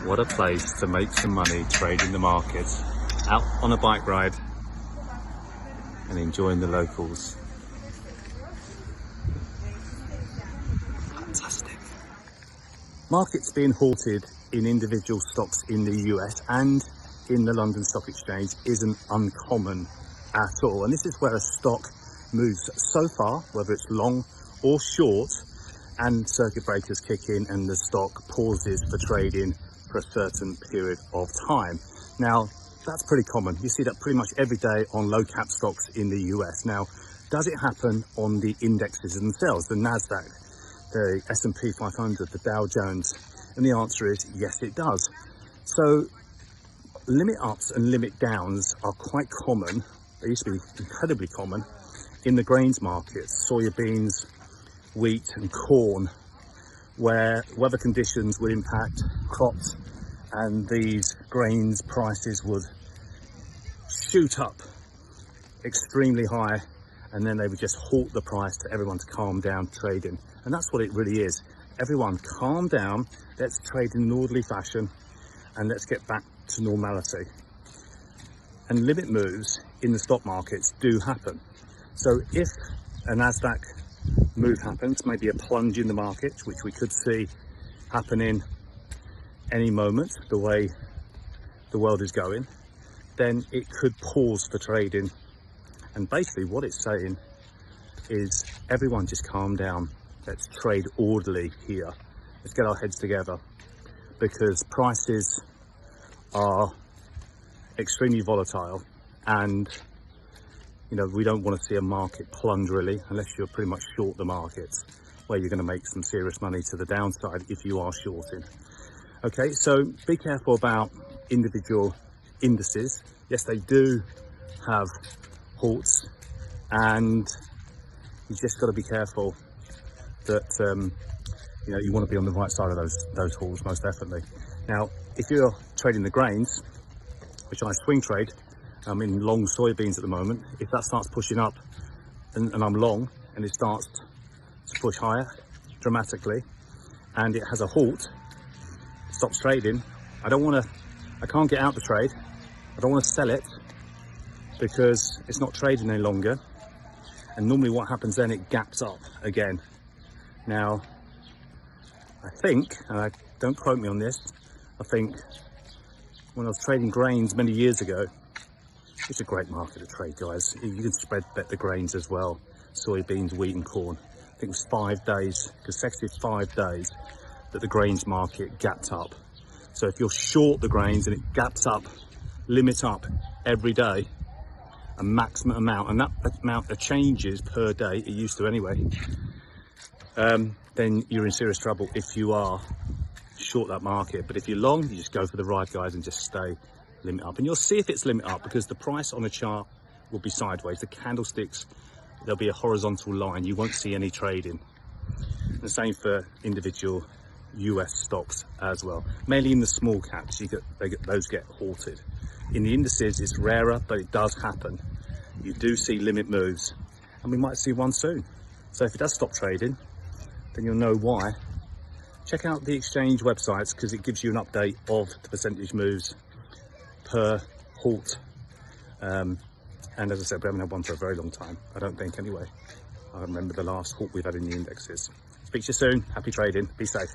What a place to make some money trading the market, out on a bike ride and enjoying the locals. Fantastic. Markets being halted in individual stocks in the US and in the London Stock Exchange isn't uncommon at all. And this is where a stock moves so far, whether it's long or short, and circuit breakers kick in and the stock pauses for trading for a certain period of time. Now, that's pretty common. You see that pretty much every day on low cap stocks in the US. Now, does it happen on the indexes themselves, the NASDAQ, the S&P 500, the Dow Jones? And the answer is yes, it does. So limit ups and limit downs are quite common. They used to be incredibly common in the grains markets, soybeans, wheat and corn, where weather conditions would impact crops and these grains prices would shoot up extremely high, and then they would just halt the price to everyone to calm down trading. And that's what it really is. Everyone calm down, let's trade in an orderly fashion and let's get back to normality. And limit moves in the stock markets do happen. So if a NASDAQ move happens, maybe a plunge in the market, which we could see happening any moment, the way the world is going, then it could pause for trading. And basically what it's saying is everyone just calm down. Let's trade orderly here. Let's get our heads together, because prices are extremely volatile, and we don't want to see a market plunge really, unless you're pretty much short the markets, where you're going to make some serious money to the downside if you are shorting. Okay, so be careful about individual indices. Yes, they do have halts, and you just got to be careful that you want to be on the right side of those halts, most definitely. Now, if you're trading the grains, which I swing trade, I'm in long soybeans at the moment. If that starts pushing up and I'm long, and it starts to push higher dramatically and it has a halt, stops trading, I can't get out the trade. I don't want to sell it because it's not trading any longer. And normally what happens then, it gaps up again. Now, I think, and don't quote me on this, I think when I was trading grains many years ago, it's a great market to trade, guys. You can spread bet the grains as well. Soybeans, wheat and corn. I think it was 5 days, consecutive 5 days, that the grains market gapped up. So if you're short the grains and it gaps up, limit up every day, a maximum amount, and that amount of changes per day, it used to anyway, then you're in serious trouble if you are short that market. But if you're long, you just go for the ride, guys, and just stay limit up. And you'll see if it's limit up, because the price on a chart will be sideways. The candlesticks, there'll be a horizontal line. You won't see any trading. And the same for individual US stocks as well. Mainly in the small caps, those get halted. In the indices, it's rarer, but it does happen. You do see limit moves, and we might see one soon. So if it does stop trading, then you'll know why. Check out the exchange websites, because it gives you an update of the percentage moves per halt. And as I said, we haven't had one for a very long time, I don't think anyway. I remember the last halt we've had in the indexes. Speak to you soon. Happy trading. Be safe.